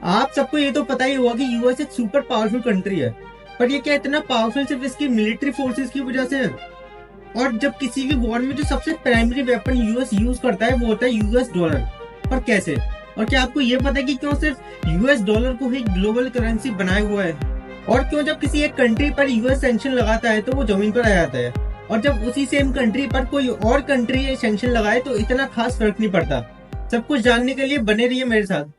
आप सबको ये तो पता ही होगा कि यूएस एक सुपर पावरफुल कंट्री है। पर ये क्या इतना पावरफुल सिर्फ इसकी मिलिट्री फोर्सेस की वजह से है? और जब किसी भी वॉर में जो सबसे प्राइमरी वेपन यूएस यूज करता है वो होता है यूएस डॉलर। पर कैसे? और क्या आपको ये पता है कि क्यों सिर्फ यूएस डॉलर को ही ग्लोबल करेंसी बनाया हुआ है? और क्यों जब किसी एक कंट्री पर यूएस सैंक्शन लगाता है तो वो जमीन पर आ जाता है, और जब उसी सेम कंट्री पर कोई और कंट्री सैंक्शन लगाए तो इतना खास फर्क नहीं पड़ता? सब कुछ जानने के लिए बने रहिए मेरे साथ।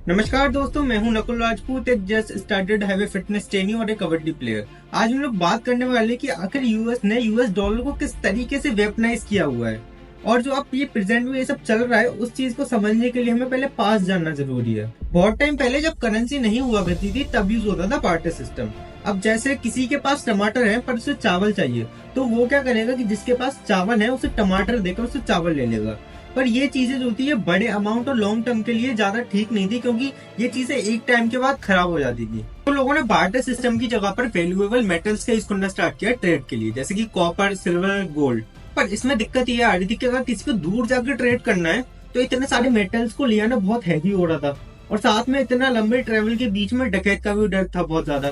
नमस्कार दोस्तों, मैं हूं नकुल राजपूत, एक just started heavy fitness training और एक कबड्डी प्लेयर। आज हम लोग बात करने वाले कि आखिर यूएस ने यूएस डॉलर को किस तरीके से वेपनाइज किया हुआ है, और जो अब ये प्रेजेंट में ये सब चल रहा है उस चीज को समझने के लिए हमें पहले पास जानना जरूरी है। बहुत टाइम पहले जब करेंसी नहीं हुआ करती थी तब यूज होता था बार्टर सिस्टम। अब जैसे किसी के पास टमाटर है पर उसे चावल चाहिए, तो वो क्या करेगा कि जिसके पास चावल है उसे टमाटर देकर उसे चावल ले लेगा। पर ये चीजें जो होती है बड़े अमाउंट और लॉन्ग टर्म के लिए ज्यादा ठीक नहीं थी, क्योंकि ये चीजें एक टाइम के बाद खराब हो जाती थी। तो लोगों ने बार्टर सिस्टम की जगह पर वैल्यूएबल मेटल्स का यूज करना स्टार्ट किया ट्रेड के लिए, जैसे कि कॉपर, सिल्वर, गोल्ड। पर इसमें दिक्कत ये आ रही थी कि अगर किसी को दूर जाकर ट्रेड करना है तो इतने सारे मेटल्स को ले आना बहुत हैवी हो रहा था, और साथ में इतना लंबे ट्रेवल के बीच में डकैत का भी डर था बहुत ज्यादा।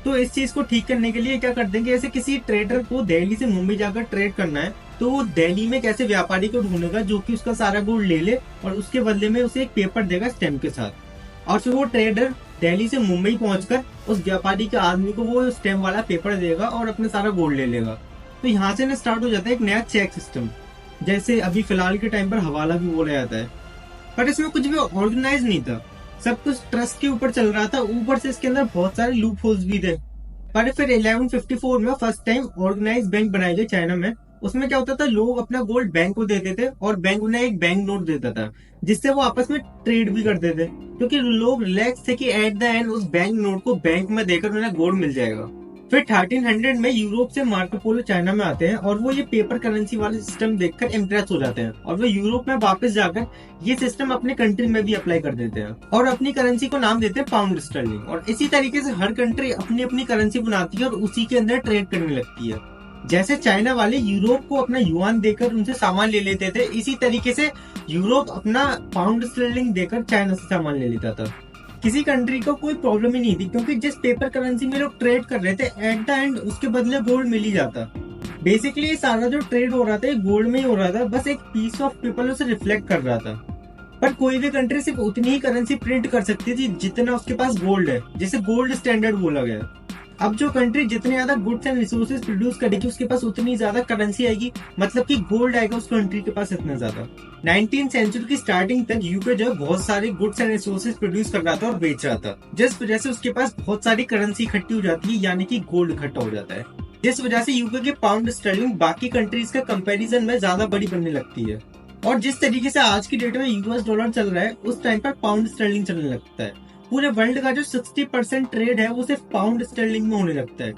तो इस चीज को ठीक करने के लिए क्या कर देंगे, ऐसे किसी ट्रेडर को दिल्ली से मुंबई जाकर ट्रेड करना है तो वो दिल्ली में कैसे व्यापारी को ढूंढेगा जो कि उसका सारा गोल्ड ले ले और उसके बदले में उसे एक पेपर देगा स्टैम्प के साथ, और फिर वो ट्रेडर दिल्ली से मुंबई पहुंचकर उस व्यापारी के आदमी को वो स्टैम्प वाला पेपर देगा और अपने सारा गोल्ड ले लेगा। तो यहाँ से ना स्टार्ट हो जाता है एक नया चेक सिस्टम, जैसे अभी फिलहाल के टाइम पर हवाला भी बोला जाता है। पर इसमें कुछ भी ऑर्गेनाइज नहीं था, सब कुछ ट्रस्ट के ऊपर चल रहा था, ऊपर से इसके अंदर बहुत सारे लूप होल्स भी थे। पर फिर 1154 में फर्स्ट टाइम ऑर्गेनाइज बैंक बनाए गए चाइना में। उसमें क्या होता था, लोग अपना गोल्ड बैंक को देते थे और बैंक उन्हें एक बैंक नोट देता था, जिससे वो आपस में ट्रेड भी करते थे, क्योंकि लोग रिलैक्स थे कि एट द एंड उस बैंक नोट को बैंक में देकर उन्हें गोल्ड मिल जाएगा। फिर 1300 में यूरोप से मार्को पोलो चाइना में आते हैं और वो ये पेपर करेंसी वाले सिस्टम देखकर इम्प्रेस हो जाते हैं, और वो यूरोप में वापस जाकर ये सिस्टम अपने कंट्री में भी अप्लाई कर देते हैं और अपनी करेंसी को नाम देते हैं पाउंड स्टर्लिंग। और इसी तरीके से हर कंट्री अपनी अपनी करेंसी बनाती है और उसी के अंदर ट्रेड करने लगती है। जैसे चाइना वाले यूरोप को अपना युआन देकर उनसे सामान ले लेते थे, इसी तरीके से यूरोप अपना पाउंड स्टर्लिंग देकर चाइना से सामान ले लेता था। किसी कंट्री को कोई प्रॉब्लम ही नहीं थी, क्योंकि जिस पेपर करेंसी में लोग ट्रेड कर रहे थे एट द एंड उसके बदले गोल्ड मिल ही जाता। बेसिकली ये सारा जो ट्रेड हो रहा था गोल्ड में ही हो रहा था, बस एक पीस ऑफ पेपर उसे रिफ्लेक्ट कर रहा था। पर कोई भी कंट्री सिर्फ उतनी ही करेंसी प्रिंट कर सकती थी जितना उसके पास गोल्ड है, जिसे गोल्ड स्टैंडर्ड बोला गया। अब जो कंट्री जितने ज्यादा गुड्स एंड रिसोर्सेज प्रोड्यूस करेगी उसके पास उतनी ज्यादा करेंसी आएगी, मतलब कि गोल्ड आएगा उस कंट्री के पास इतना ज्यादा। 19th सेंचुरी की स्टार्टिंग तक यूके जो बहुत सारे गुड्स एंड रिसोर्सेज प्रोड्यूस कर रहा था और बेच रहा था, जिस वजह से उसके पास बहुत सारी करेंसी इकट्ठी हो जाती है, यानी कि गोल्ड इकट्ठा हो जाता है, जिस वजह से यूके की पाउंड स्टर्लिंग बाकी कंट्रीज के कंपैरिजन में ज्यादा बड़ी बनने लगती है। और जिस तरीके से आज की डेट में यूएस डॉलर चल रहा है उस टाइम पर पाउंड स्टर्लिंग चलने लगता है। पूरे वर्ल्ड का जो 60% ट्रेड है वो सिर्फ पाउंड स्टर्लिंग में होने लगता है।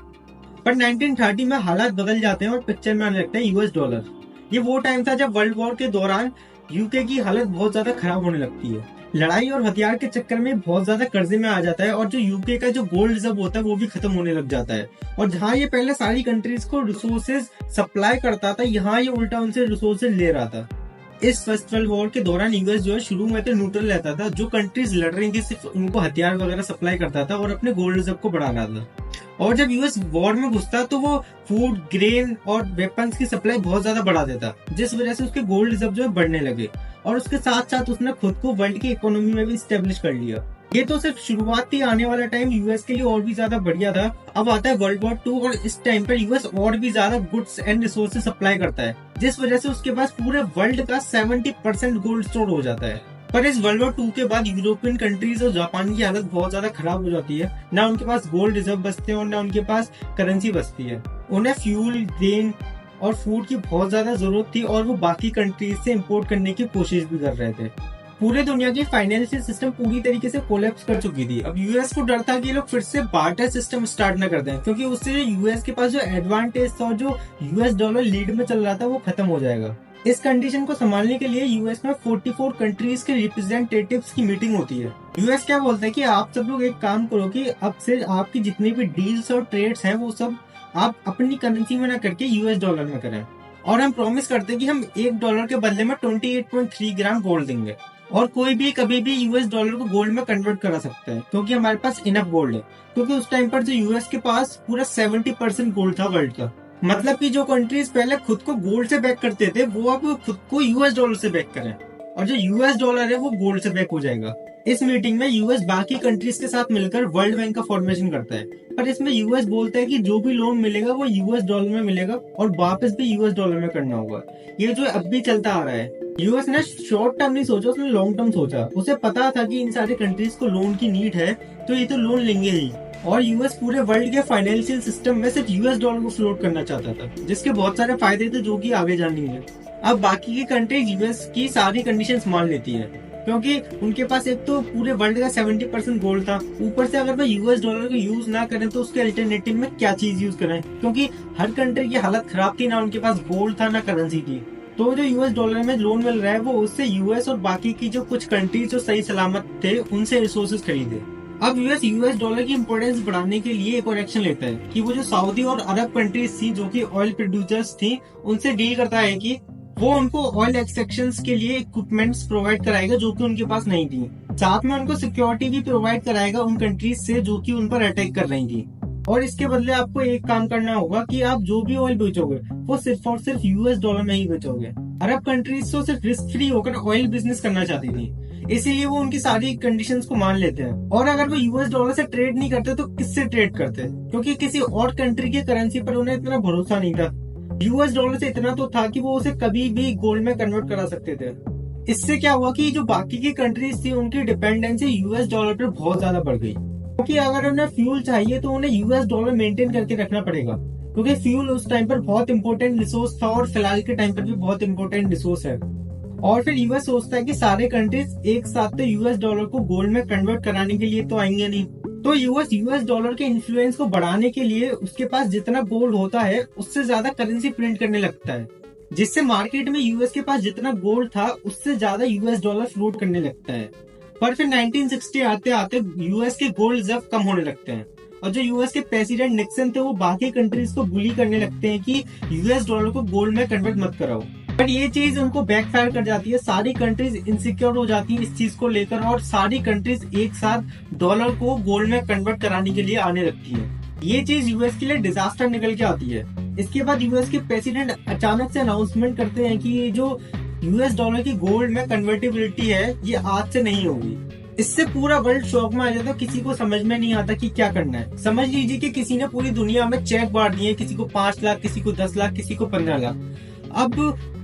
पर 1930 में हालात बदल जाते हैं और पिक्चर में आने लगता है यूएस डॉलर। ये वो टाइम था जब वर्ल्ड वॉर के दौरान यूके की हालत बहुत ज्यादा खराब होने लगती है। लड़ाई और हथियार के चक्कर में बहुत ज्यादा कर्जे में आ जाता है, और जो यूके का जो गोल्ड रिजर्व होता है वो भी खत्म होने लग जाता है। और जहाँ ये पहले सारी कंट्रीज को रिसोर्सेज सप्लाई करता था, यहाँ ये उल्टा उनसे रिसोर्सेज ले रहा था। इस फर्स्ट वर्ल्ड वॉर के दौरान यूएस जो है शुरू में तो न्यूट्रल रहता था, जो कंट्रीज लड़ रही थी सिर्फ उनको हथियार वगैरह सप्लाई करता था और अपने गोल्ड रिजर्व को बढ़ा रहा था। और जब यूएस वॉर में घुसता तो वो फूड, ग्रेन और वेपन्स की सप्लाई बहुत ज्यादा बढ़ा देता, जिस वजह से उसके गोल्ड रिजर्व जो है बढ़ने लगे, और उसके साथ साथ उसने खुद को वर्ल्ड की इकोनॉमी में भी स्टेब्लिश कर लिया। ये तो सिर्फ शुरुआत थी, आने वाला टाइम यूएस के लिए और भी ज्यादा बढ़िया था। अब आता है वर्ल्ड वॉर 2 और इस टाइम पर यूएस और भी ज्यादा गुड्स एंड रिसोर्सेज सप्लाई करता है, जिस वजह से उसके पास पूरे वर्ल्ड का 70% गोल्ड स्टोर हो जाता है। पर इस वर्ल्ड वॉर 2 के बाद यूरोपियन कंट्रीज और जापान की हालत बहुत ज्यादा खराब हो जाती है। ना उनके पास गोल्ड रिजर्व बचते हैं और ना उनके पास करेंसी बचती है। उन्हें फ्यूल, ग्रेन और फूड की बहुत ज्यादा जरूरत थी, और वो बाकी कंट्रीज से इम्पोर्ट करने की कोशिश भी कर रहे थे। पूरे दुनिया की फाइनेंशियल सिस्टम पूरी तरीके से कोलैप्स कर चुकी थी। अब यूएस को डर था कि ये लोग फिर से बार्टर सिस्टम स्टार्ट न कर दें, क्योंकि उससे जो यूएस के पास जो एडवांटेज था और जो यूएस डॉलर लीड में चल रहा था वो खत्म हो जाएगा। इस कंडीशन को संभालने के लिए यूएस में 44 कंट्रीज के रिप्रेजेंटेटिव्स की मीटिंग होती है। यूएस क्या बोलता है कि आप सब लोग एक काम करो कि अब से आपकी जितनी भी डील्स और ट्रेड्स हैं वो सब आप अपनी करेंसी में न करके यूएस डॉलर में करें, और हम प्रॉमिस करते हैं कि हम $1 के बदले में 28.3 ग्राम गोल्ड देंगे। और कोई भी कभी भी यूएस डॉलर को गोल्ड में कन्वर्ट करा सकता है, क्योंकि हमारे पास इनफ गोल्ड है। क्योंकि उस टाइम पर जो यूएस के पास पूरा 70% गोल्ड था वर्ल्ड का। मतलब कि जो कंट्रीज पहले खुद को गोल्ड से बैक करते थे, वो अब खुद को यूएस डॉलर से बैक करें, और जो यूएस डॉलर है वो गोल्ड से बैक हो जाएगा। इस मीटिंग में यूएस बाकी कंट्रीज के साथ मिलकर वर्ल्ड बैंक का फॉर्मेशन करता है, पर इसमें यूएस बोलता है कि जो भी लोन मिलेगा वो यूएस डॉलर में मिलेगा और वापस भी यूएस डॉलर में करना होगा। ये जो अब भी चलता आ रहा है। यूएस ने शॉर्ट टर्म नहीं सोचा, उसने लॉन्ग टर्म सोचा। उसे पता था कि इन सारे कंट्रीज को लोन की नीड है, तो ये तो लोन लेंगे ही। और यूएस पूरे वर्ल्ड के फाइनेंशियल सिस्टम में सिर्फ यूएस डॉलर को फ्लोट करना चाहता था, जिसके बहुत सारे फायदे थे जो कि आगे जानेंगे। अब बाकी की कंट्रीज यूएस की सारी कंडीशंस मान लेती है, क्योंकि उनके पास एक तो पूरे वर्ल्ड का 70% गोल्ड था, ऊपर से अगर वो यूएस डॉलर को यूज ना करें तो उसके अल्टरनेटिव में क्या चीज यूज करें, क्योंकि हर कंट्री की हालत खराब थी, ना उनके पास गोल्ड था ना करेंसी थी। तो जो यूएस डॉलर में लोन मिल रहा है वो उससे यूएस और बाकी की जो कुछ कंट्रीज जो सही सलामत थे उनसे रिसोर्सेज खरीदे। अब यूएस डॉलर की इंपोर्टेंस बढ़ाने के लिए एक और एक्शन लेता है कि वो जो सऊदी और अरब कंट्रीज थी जो कि ऑयल प्रोड्यूसर्स थी, उनसे डील करता है कि वो उनको ऑयल एक्सट्रैक्शन के लिए इक्विपमेंट्स प्रोवाइड कराएगा जो कि उनके पास नहीं थी। साथ में उनको सिक्योरिटी भी प्रोवाइड कराएगा उन कंट्रीज से जो कि उन पर अटैक कर रही थी। और इसके बदले आपको एक काम करना होगा कि आप जो भी ऑयल बेचोगे वो सिर्फ और सिर्फ यूएस डॉलर में ही बेचोगे। अरब कंट्रीज तो सिर्फ रिस्क फ्री होकर ऑयल बिजनेस करना चाहती थी, इसीलिए वो उनकी सारी कंडीशंस को मान लेते हैं। और अगर वो यूएस डॉलर से ट्रेड नहीं करते तो किससे ट्रेड करते, क्योंकि किसी और कंट्री की करेंसी पर उन्हें इतना भरोसा नहीं था। यूएस डॉलर से इतना तो था कि वो उसे कभी भी गोल्ड में कन्वर्ट करा सकते थे। इससे क्या हुआ कि जो बाकी की कंट्रीज थी उनकी डिपेंडेंसी यूएस डॉलर पर बहुत ज्यादा बढ़ गई, क्योंकि अगर उन्हें फ्यूल चाहिए तो उन्हें यूएस डॉलर मेंटेन करके रखना पड़ेगा, क्योंकि फ्यूल उस टाइम पर बहुत इंपॉर्टेंट रिसोर्स था और फिलहाल के टाइम पर भी बहुत इंपॉर्टेंट रिसोर्स है। और फिर यूएस सोचता है कि सारे कंट्रीज एक साथ तो यूएस डॉलर को गोल्ड में कन्वर्ट कराने के लिए तो आएंगे नहीं, तो यूएस डॉलर के इन्फ्लुएंस को बढ़ाने के लिए उसके पास जितना गोल्ड होता है उससे ज्यादा करेंसी प्रिंट करने लगता है, जिससे मार्केट में यूएस के पास जितना गोल्ड था उससे ज्यादा यूएस डॉलर फ्लोट करने लगता है। पर फिर 1960 आते आते यूएस के गोल्ड रिजर्व कम होने लगते हैं, और जो यूएस के प्रेसिडेंट निक्सन थे वो बाकी कंट्रीज को बुली करने लगते हैं कि यूएस डॉलर को गोल्ड में कन्वर्ट मत कराओ। पर ये चीज उनको बैकफायर कर जाती है। सारी कंट्रीज इनसिक्योर हो जाती है इस चीज को लेकर, और सारी कंट्रीज एक साथ डॉलर को गोल्ड में कन्वर्ट कराने के लिए आने लगती है। ये चीज यूएस के लिए डिजास्टर निकल के आती है। इसके बाद यूएस के प्रेसिडेंट अचानक से अनाउंसमेंट करते हैं कि ये जो यूएस डॉलर की गोल्ड में कन्वर्टेबिलिटी है ये आज से नहीं होगी। इससे पूरा वर्ल्ड शॉक में आ जाता है, किसी को समझ में नहीं आता कि क्या करना है। समझ लीजिए कि किसी ने पूरी दुनिया में चेक बांट दिए, किसी को 5 लाख, किसी को 10 लाख, किसी को 15 लाख। अब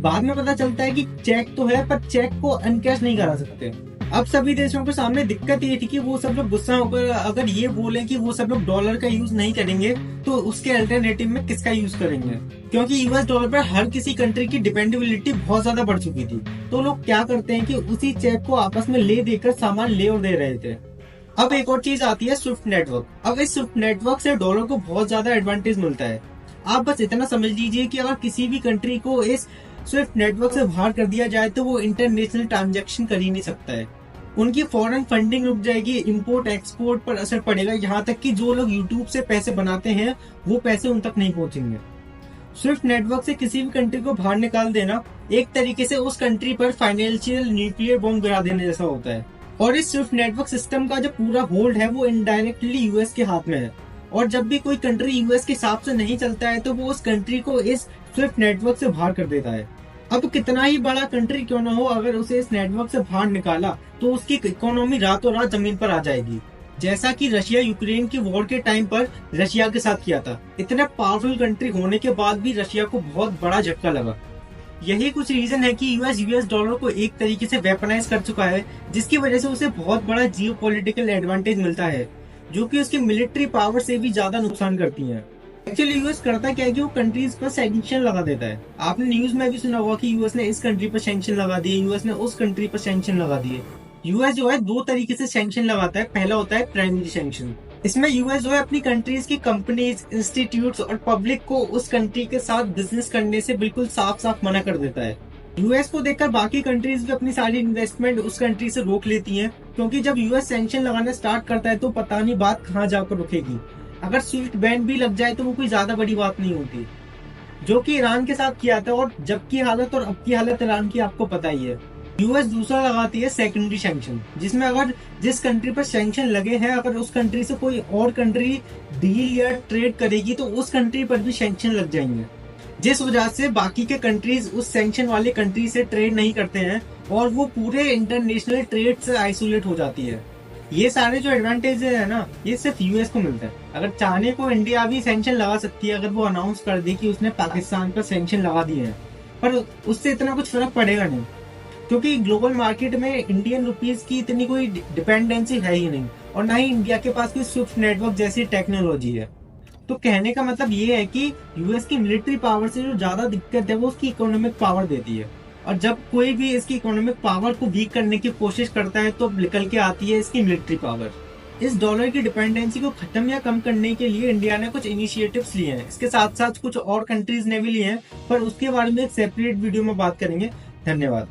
बाद में पता चलता है कि चेक तो है पर चेक को अनकैश नहीं करा सकते। अब सभी देशों के सामने दिक्कत ये थी कि वो सब लोग गुस्सा होकर अगर ये बोले कि वो सब लोग डॉलर का यूज नहीं करेंगे तो उसके अल्टरनेटिव में किसका यूज करेंगे, क्योंकि यूएस डॉलर पर हर किसी कंट्री की डिपेंडेबिलिटी बहुत ज्यादा बढ़ चुकी थी। तो लोग क्या करते हैं कि उसी चेक को आपस में ले देकर सामान ले और दे रहे थे। अब एक और चीज आती है स्विफ्ट नेटवर्क। अब इस स्विफ्ट नेटवर्क से डॉलर को बहुत ज्यादा एडवांटेज मिलता है। आप बस इतना समझ लीजिए कि अगर किसी भी कंट्री को इस स्विफ्ट नेटवर्क से बाहर कर दिया जाए तो वो इंटरनेशनल ट्रांजैक्शन कर ही नहीं सकता है। उनकी फॉरेन फंडिंग रुक जाएगी, इंपोर्ट एक्सपोर्ट पर असर पड़ेगा, यहाँ तक कि जो लोग यूट्यूब से पैसे बनाते हैं वो पैसे उन तक नहीं पहुंचेंगे। स्विफ्ट नेटवर्क से किसी भी कंट्री को बाहर निकाल देना एक तरीके से उस कंट्री पर फाइनेंशियल न्यूक्लियर बॉम्ब गिरा देने जैसा होता है। और इस स्विफ्ट नेटवर्क सिस्टम का जो पूरा होल्ड है वो इनडायरेक्टली यूएस के हाथ में है, और जब भी कोई कंट्री यूएस के हिसाब से नहीं चलता है तो वो उस कंट्री को इस स्विफ्ट नेटवर्क से बाहर कर देता है। अब कितना ही बड़ा कंट्री क्यों ना हो, अगर उसे इस नेटवर्क से बाहर निकाला तो उसकी इकोनॉमी रातों रात जमीन पर आ जाएगी, जैसा कि रशिया यूक्रेन की वॉर के टाइम पर रशिया के साथ किया था। इतने पावरफुल कंट्री होने के बाद भी रशिया को बहुत बड़ा झटका लगा। यही कुछ रीजन है कि यूएस डॉलर को एक तरीके से वेपनाइज कर चुका है, जिसकी वजह से उसे बहुत बड़ा जियोपॉलिटिकल एडवांटेज मिलता है, जो कि उसकी मिलिट्री पावर से भी ज्यादा नुकसान करती है। एक्चुअली यूएस करता क्या है कि वो कंट्रीज पर सैंक्शन लगा देता है। आपने न्यूज में भी सुना होगा कि यूएस ने इस कंट्री पर सैंक्शन लगा दिए, यूएस ने उस कंट्री पर सैंक्शन लगा दिए। यूएस जो है 2 तरीके से सैंक्शन लगाता है। पहला होता है प्राइमरी सैंक्शन। इसमें यूएस जो है अपनी कंट्रीज की कंपनीज, इंस्टीट्यूट्स और पब्लिक को उस कंट्री के साथ बिजनेस करने से बिल्कुल साफ साफ मना कर देता है। यूएस को देखकर बाकी कंट्रीज भी अपनी सारी इन्वेस्टमेंट उस कंट्री से रोक लेती हैं, क्योंकि जब यूएस सैंक्शन लगाना स्टार्ट करता है तो पता नहीं बात कहाँ जाकर रुकेगी। अगर स्विफ्ट बैन भी लग जाए तो वो कोई ज्यादा बड़ी बात नहीं होती, जो कि ईरान के साथ किया था। और जब की हालत और अब की हालत ईरान की आपको पता ही है। यूएस दूसरा लगाती है सेकेंडरी सैंक्शन, जिसमें अगर जिस कंट्री पर सैंक्शन लगे हैं, अगर उस कंट्री से कोई और कंट्री डील या ट्रेड करेगी तो उस कंट्री पर भी सैंक्शन लग जाएंगे, जिस वजह से बाकी के कंट्रीज उस सैंक्शन वाले कंट्री से ट्रेड नहीं करते हैं और वो पूरे इंटरनेशनल ट्रेड से आइसोलेट हो जाती है। ये सारे जो एडवांटेज है ना, ये सिर्फ यूएस को मिलता है। अगर चाहने को इंडिया भी सैंक्शन लगा सकती है, अगर वो अनाउंस कर दे कि उसने पाकिस्तान पर सैंक्शन लगा दिए हैं, पर उससे इतना कुछ फर्क पड़ेगा नहीं, क्योंकि ग्लोबल मार्केट में इंडियन रुपीज की इतनी कोई डिपेंडेंसी है ही नहीं, और ना ही इंडिया के पास कोई स्विफ्ट नेटवर्क जैसी टेक्नोलॉजी है। तो कहने का मतलब ये है कि यूएस की मिलिट्री पावर से जो ज्यादा दिक्कत है वो उसकी इकोनॉमिक पावर देती है, और जब कोई भी इसकी इकोनॉमिक पावर को वीक करने की कोशिश करता है तो निकल के आती है इसकी मिलिट्री पावर। इस डॉलर की डिपेंडेंसी को खत्म या कम करने के लिए इंडिया ने कुछ इनिशिएटिव्स लिए हैं, इसके साथ साथ कुछ और कंट्रीज ने भी लिए हैं, पर उसके बारे में एक सेपरेट वीडियो में बात करेंगे। धन्यवाद।